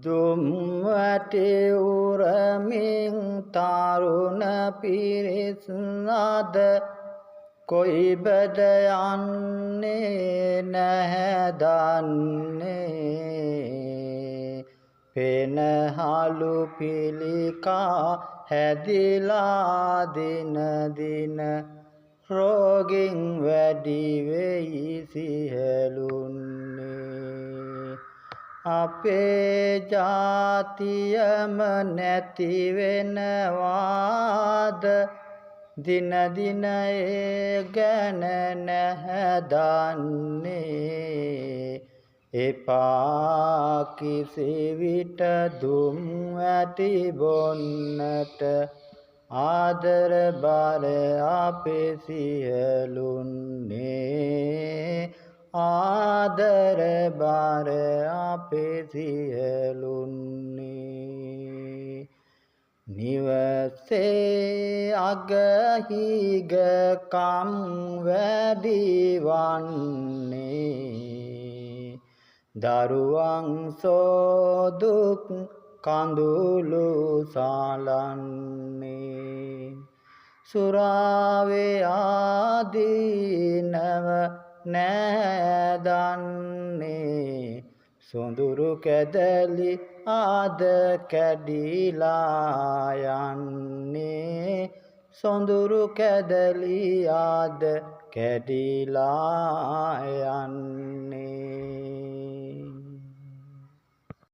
දුම් වැටි උරමින් තරුණ පිරිස් අද කොයිබද යන්නේ නැහැ දන්නේ පෙනහළු පිළිකා හැදිලා දින දින රෝගින් වැඩි වෙයි සියලුන්නේ අපේ ජාතියම නැති වෙනවාද දින දින ඒ ගැන නැහැ දන්නේ එපා කිසිවිට දුම් ඇති බොන්නට ආදර බර අපේ සියලුන්නේ ආදර බර අපේ සියලුන්නේ නිවසේ අගහිග කම් වැඩි වන්නේ දරුවන් සෝදුක් කඳුළු සලන්නේ සුරාවේ ආදීනව නෑදන්නේ සොඳුරු කැදලි ආද කැඩිලා යන්නේ සොඳුරු කැදලි ආද කැඩිලා යන්නේ